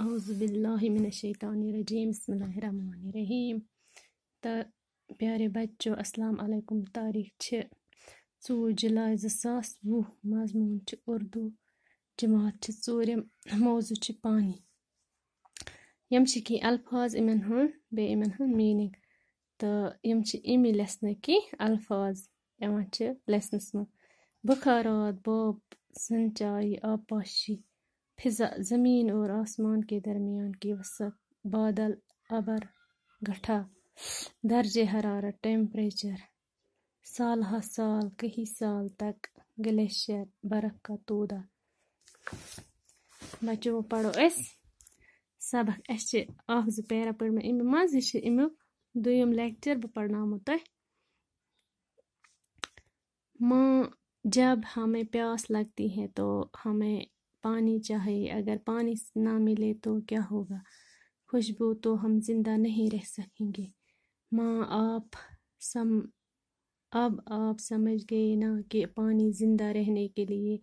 اعوذ باللہ من الشیطان الرجیم بسم اللہ الرحمن الرحیم پیارے بچو السلام علیکم تاریخ 4 جولائی 2020 مضمون اردو جماعت ژوٗرِم موضوع پانی یم کی الفاظ یمن ہُنٛد میٖنِنٛگ تہٕ یم امی لیسنٕکۍ الفاظ یِوان لیسنس منٛز بخارات باب سنچائی آبپاشی فضا زمین اور آسمان کے درمیان کی وسعت بادل ابر گٹھا درجہ حرارت ٹیمپریچر سال ہا سال کئی سال تک گلیشیئر برف کا تودہ بچوں پڑھو سبق اکھ زٕ پیرا پڑھ میں امی مز یہ امیُک دوٚیِم لیکچر بہٕ پرناومو تۄہہِ ماں جب ہمیں پیاس لگتی ہے تو ہمیں پانی چاہیے اگر پانی نہ ملے تو کیا ہوگا خوشبو تو ہم زندہ نہیں رہ سکیں گے ماں آپ سمجھ گئے نا کہ پانی زندہ رہنے کے لیے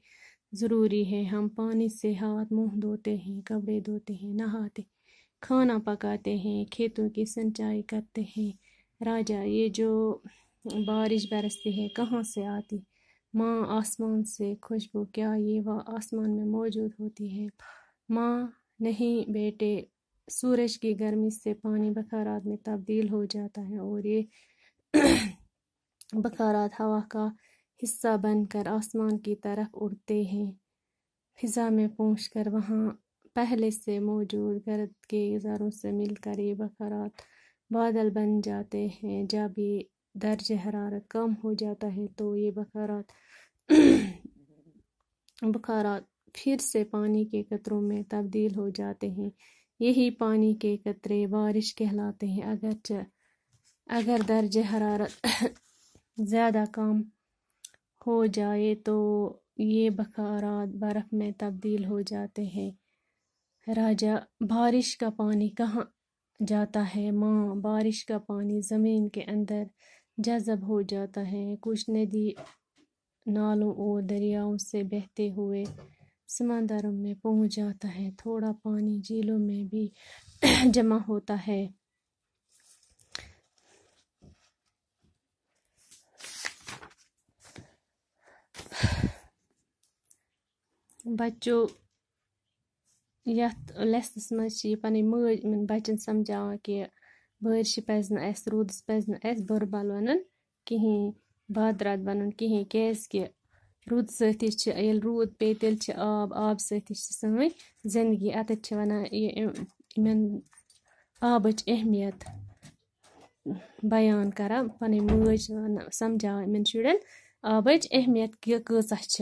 ضروری ہے ہم پانی سے ہاتھ منہ دھوتے ہیں کپڑے دھوتے ہیں نہاتے کھانا پکاتے ہیں کھیتوں کی سنچائی کرتے ہیں راجا یہ جو بارش برستی ہے کہاں سے آتی ماں آسمان سے خوشبو کیا یہ وہ آسمان میں موجود ہوتی ہے ماں نہیں بیٹے سورج کی گرمی سے پانی بخارات میں تبدیل ہو جاتا ہے اور یہ بخارات ہوا کا حصہ بن کر آسمان کی طرف اڑتے ہیں فضا میں پہنچ کر وہاں پہلے سے موجود گرد کے ذروں سے مل کر یہ بخارات بادل بن جاتے ہیں جب یہ درجہ حرارت کم ہو جاتا ہے تو یہ بخارات پھر سے پانی کے قطروں میں تبدیل ہو جاتے ہیں یہی پانی کے قطرے بارش کہلاتے ہیں اگر درجہ حرارت زیادہ کم ہو جائے تو یہ بخارات برف میں تبدیل ہو جاتے ہیں راجا بارش کا پانی کہاں جاتا ہے ماں بارش کا پانی زمین کے اندر جذب ہو جاتا ہے کچھ ندی نالوں اور دریاؤں سے بہتے ہوئے سمندروں میں پہنچ جاتا ہے تھوڑا پانی جھیلوں میں بھی جمع ہوتا ہے بچو یتھ لیسنس مز پنٕنۍ مٲج یِمن بچن سمجھاوان کہ بٲرشہِ پزِ نہٕ اسہِ روٗدس پزِ نہٕ اسہِ بُربل ونُن کہیٖنۍ بادرات ونُن کہیٖنۍ کیازکہِ روٗد سۭتی چھِ ییٚلہِ روٗد پیٚیہِ تیٚلہِ چھِ آب سۭتی چھِ سٲنۍ زندگی اتٮ۪تھ چھِ ونان یِمن آبٕچ اہمیت بیان کران پنٕنۍ مٲج سمجھاوان یِمن شُرٮ۪ن آبٕچ اہمیت کۭژاہ چھِ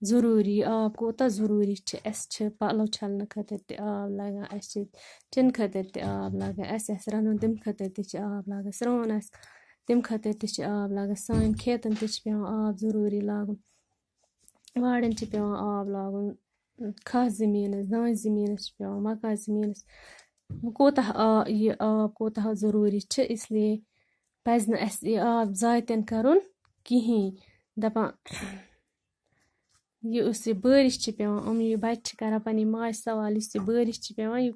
ضروٗری آب کوٗتاہ ضروٗری چھِ اَسہِ چھِ پَلو چھلنہٕ خٲطرٕ تہِ آب لگان اَسہِ چھِ چٮ۪نہٕ خٲطرٕ تہِ آب لگان اَسہِ آسہِ رَنُن تَمہِ خٲطرٕ تہِ چھِ آب لگان سرٛان آسہِ تَمہِ خٲطرٕ تہِ چھِ آب لگان سانٮ۪ن کھیتن تہِ چھِ پٮ۪وان آب ضروٗری لاگُن وارٮ۪ن چھِ پٮ۪وان آب لاگُن کھہہ زٔمیٖنس دانہِ زٔمیٖنس چھِ پٮ۪وان مکاے زٔمیٖنس یہِ آب کوٗتاہ ضروٗری چھِ اسلیے پزِ نہٕ اَسہِ یہِ آب ضایہِ تہِ نہٕ کرُن کِہیٖنۍ دپان یُس یہِ بٲرِش چھِ پٮ۪وان یہِ بچہِ چھِ کران پننہِ ماجہِ سوال یُس یہِ بٲرِش چھِ پٮ۪وان یہِ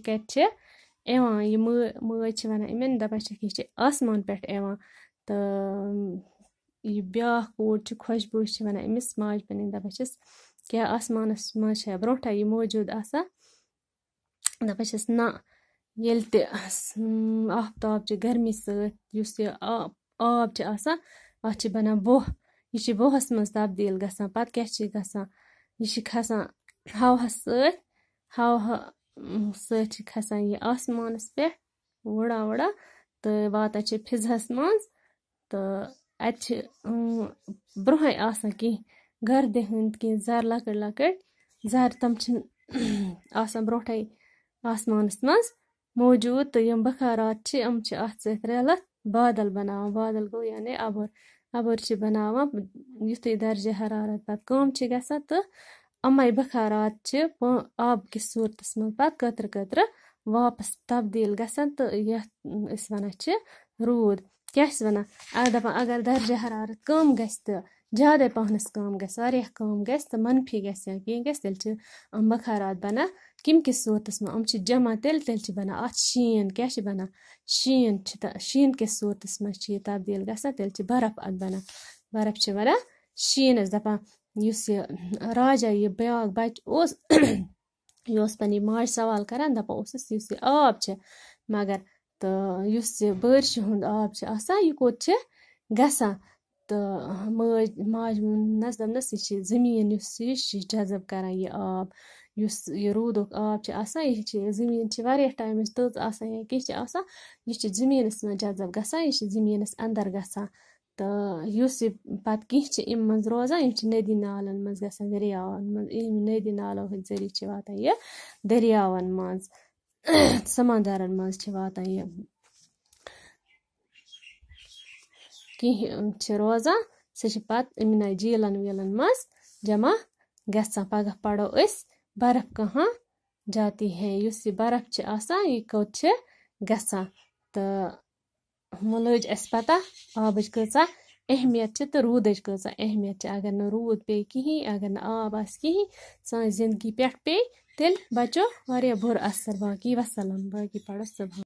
کتہِ چھِ یِوان یہِ مٲج چھِ ونان یِمن دپان چھِکھ یہِ چھِ آسمان پٮ۪ٹھ یِوان تہٕ یہِ بیٛاکھ کوٗر چھِ خوشبوٗ چھِ ونان أمِس ماجہِ پنٕنۍ دپان چھِس کیٛاہ آسمانس منٛز چھا برونٛٹھے یہِ موٗجوٗد آسان دپان چھِس نہ ییٚلہِ تہِ آفتاب چہِ گرمی سۭتۍ یُس یہِ آب چھِ آسان اتھ چھِ بنان بۄہ یہِ چھِ بۄہس منٛز تبدیٖل گژھان پتہٕ کیٛاہ چھِ گژھان یہِ چھِ کھسان ہوہس سۭتۍ چھِ کھسان یہِ آسمانس پٮ۪ٹھ وُڑان تہٕ واتان چھِ فضہس منٛز تہٕ اتہِ چھِ برونٛہے آسان کینٛہہ گردِ ہٕنٛدۍ کینٛہہ ذرٕ لۄکٕٹۍ لۄکٕٹۍ ذرٕ تِم چھِنہٕ آسان برونٛٹھے آسمانس منٛز موٗجوٗد تہٕ یِم بخارات چھِ یِم چھِ اتھ سۭتۍ رلتھ بادل بناوان بادل گوٚو یعنی ابر چھِ بناوان یُتھُے درجہ حرارت پتہٕ کم چھِ گژھان تہٕ یِمے بخارات چھِ آب کِس صوٗرتس منٛز پتہٕ قطرٕ قطرٕ واپس تبدیٖل گژھان تہٕ یتھ أسۍ ونان چھِ روٗد کیٛاہ چھِ ونان دپان اگر درجہ حرارت کم گژھِ تہٕ زیادَے پَہنَس کَم گژھِ واریاہ کَم گژھِ تہٕ منفی گژھِ یا کینٛہہ گژھِ تیٚلہِ چھِ یِم بُخارات بَنان کَمہِ کِس صوٗرتَس منٛز یِم چھِ جمع تیٚلہِ چھِ بَنان اَتھ شیٖن کیٛاہ چھِ بَنان شیٖن چھِ شیٖن کِس صوٗرتَس منٛز چھِ یہِ تبدیٖل گژھان تیٚلہِ چھِ برف اَتھ بَنان برف چھِ وَنان شیٖنَس دَپان یُس یہِ راجا یہِ بیٛاکھ بَچہِ اوس یہِ اوس پنٛنہِ ماجہِ سوال کَران دَپان اوسُس یُس یہِ آب چھِ مگر تہٕ یُس یہِ بٲرشہِ ہُنٛد آب چھِ آسان یہِ کوٚت چھِ گژھان تہٕ ماجہِ ووٚننَس دوٚپنَس یہِ چھِ زٔمیٖن یُس یہِ چھِ جذب کَران یہِ آب یُس یہِ روٗدُک آب چھِ آسان یہِ چھِ زٔمیٖن چھِ واریاہ ٹایمٕچ تٔژ آسان یا کینٛہہ چھِ آسان یہِ چھِ زٔمیٖنَس منٛز جذب گژھان یہِ چھِ زٔمیٖنَس اَندَر گژھان تہٕ یُس یہِ پَتہٕ کینٛہہ چھِ اَمہِ منٛز روزان یِم چھِ نٔدی نالَن منٛز گژھان دٔریاوَن منٛز یِم نٔدی نالو ہٕنٛدۍ ذٔریعہِ چھِ واتان یہِ دٔریاوَن منٛز سمندرَن منٛز چھِ واتان یہِ کینٛہہ چھِ روزان سُہ چھِ پَتہٕ یِمنٕے جیٖلَن ویٖلَن منٛز جمع گژھان پَگاہ پَرو أسۍ برف کہاں جاتی ہے یُس یہِ برف چھِ آسان یہِ کوٚت چھِ گژھان تہٕ وۄنۍ لٔج اَسہِ پَتہ آبٕچ کۭژاہ اہمیت چھِ تہٕ روٗدٕچ کۭژاہ اہمیت چھِ اگر نہٕ روٗد پیٚیہِ کِہیٖنۍ اگر نہٕ آب آسہِ کِہیٖنۍ سانہِ زندگی پٮ۪ٹھ پیٚیہِ تیٚلہِ بَچو واریاہ بُرٕ اثر باقی وَسَلام باقی پَرو صُبحن